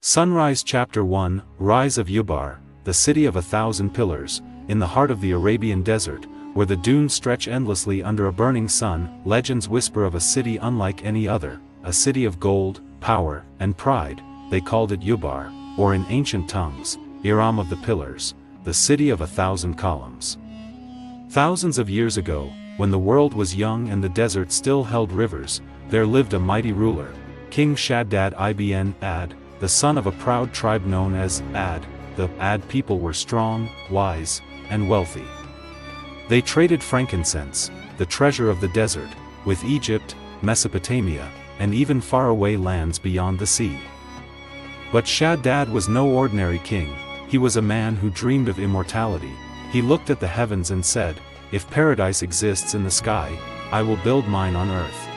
Sunrise Chapter 1, Rise of Ubar, the city of 1,000 pillars, in the heart of the Arabian desert, where the dunes stretch endlessly under a burning sun. Legends whisper of a city unlike any other, a city of gold, power, and pride. They called it Ubar, or in ancient tongues, Iram of the Pillars, the city of 1,000 columns. Thousands of years ago, when the world was young and the desert still held rivers, there lived a mighty ruler, King Shaddad ibn Ad, the son of a proud tribe known as Ad. The Ad people were strong, wise, and wealthy. They traded frankincense, the treasure of the desert, with Egypt, Mesopotamia, and even faraway lands beyond the sea. But Shaddad was no ordinary king. He was a man who dreamed of immortality. He looked at the heavens and said, "If paradise exists in the sky, I will build mine on earth."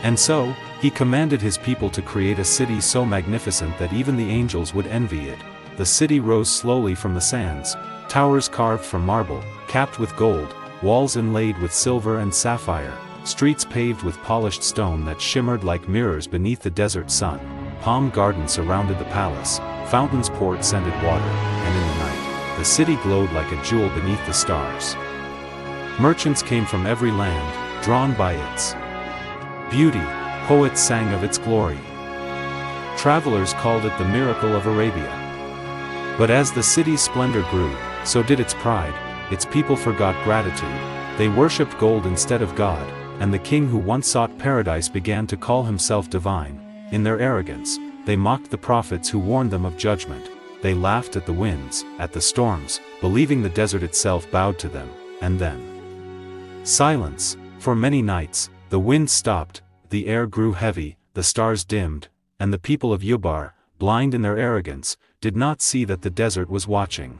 And so, he commanded his people to create a city so magnificent that even the angels would envy it. The city rose slowly from the sands, towers carved from marble, capped with gold, walls inlaid with silver and sapphire, streets paved with polished stone that shimmered like mirrors beneath the desert sun. Palm gardens surrounded the palace, fountains poured scented water, and in the night, the city glowed like a jewel beneath the stars. Merchants came from every land, drawn by its beauty. Poets sang of its glory. Travelers called it the miracle of Arabia. But as the city's splendor grew, so did its pride. Its people forgot gratitude. They worshipped gold instead of God, and the king who once sought paradise began to call himself divine. In their arrogance, they mocked the prophets who warned them of judgment. They laughed at the winds, at the storms, believing the desert itself bowed to them. And then silence. For many nights, the wind stopped, the air grew heavy, the stars dimmed, and the people of Ubar, blind in their arrogance, did not see that the desert was watching.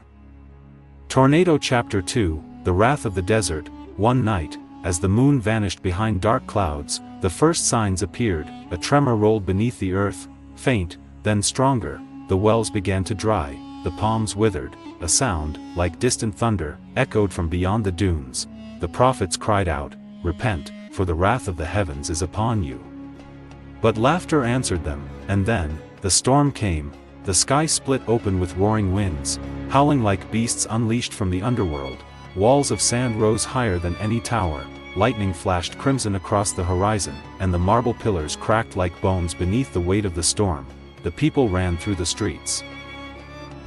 Tornado Chapter 2, The Wrath of the Desert. One night, as the moon vanished behind dark clouds, the first signs appeared. A tremor rolled beneath the earth, faint, then stronger. The wells began to dry, the palms withered. A sound, like distant thunder, echoed from beyond the dunes. The prophets cried out, "Repent, for the wrath of the heavens is upon you." But laughter answered them, and then, the storm came. The sky split open with roaring winds, howling like beasts unleashed from the underworld. Walls of sand rose higher than any tower, lightning flashed crimson across the horizon, and the marble pillars cracked like bones beneath the weight of the storm. The people ran through the streets,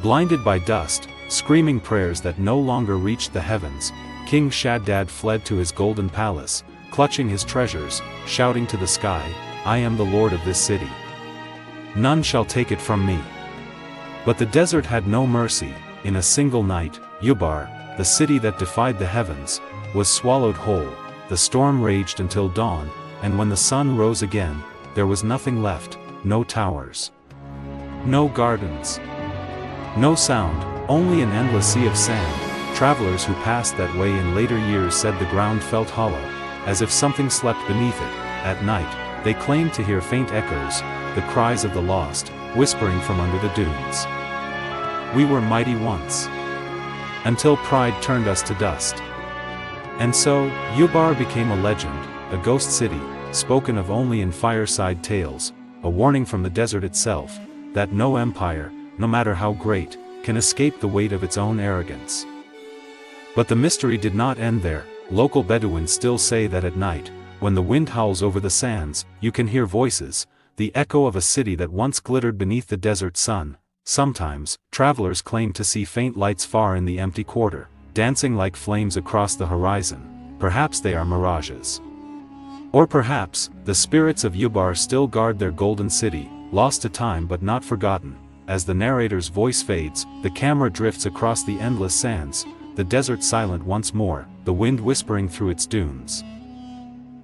blinded by dust, screaming prayers that no longer reached the heavens. King Shaddad fled to his golden palace, clutching his treasures, shouting to the sky, "I am the lord of this city. None shall take it from me." But the desert had no mercy. In a single night, Ubar, the city that defied the heavens, was swallowed whole. The storm raged until dawn, and when the sun rose again, there was nothing left. No towers, no gardens, no sound, only an endless sea of sand. Travelers who passed that way in later years said the ground felt hollow, as if something slept beneath it. At night, they claimed to hear faint echoes, the cries of the lost, whispering from under the dunes. "We were mighty once, until pride turned us to dust." And so, Ubar became a legend, a ghost city, spoken of only in fireside tales, a warning from the desert itself, that no empire, no matter how great, can escape the weight of its own arrogance. But the mystery did not end there. Local Bedouins still say that at night, when the wind howls over the sands, you can hear voices, the echo of a city that once glittered beneath the desert sun. Sometimes, travelers claim to see faint lights far in the empty quarter, dancing like flames across the horizon. Perhaps they are mirages. Or perhaps, the spirits of Ubar still guard their golden city, lost to time but not forgotten. As the narrator's voice fades, the camera drifts across the endless sands, the desert silent once more, the wind whispering through its dunes.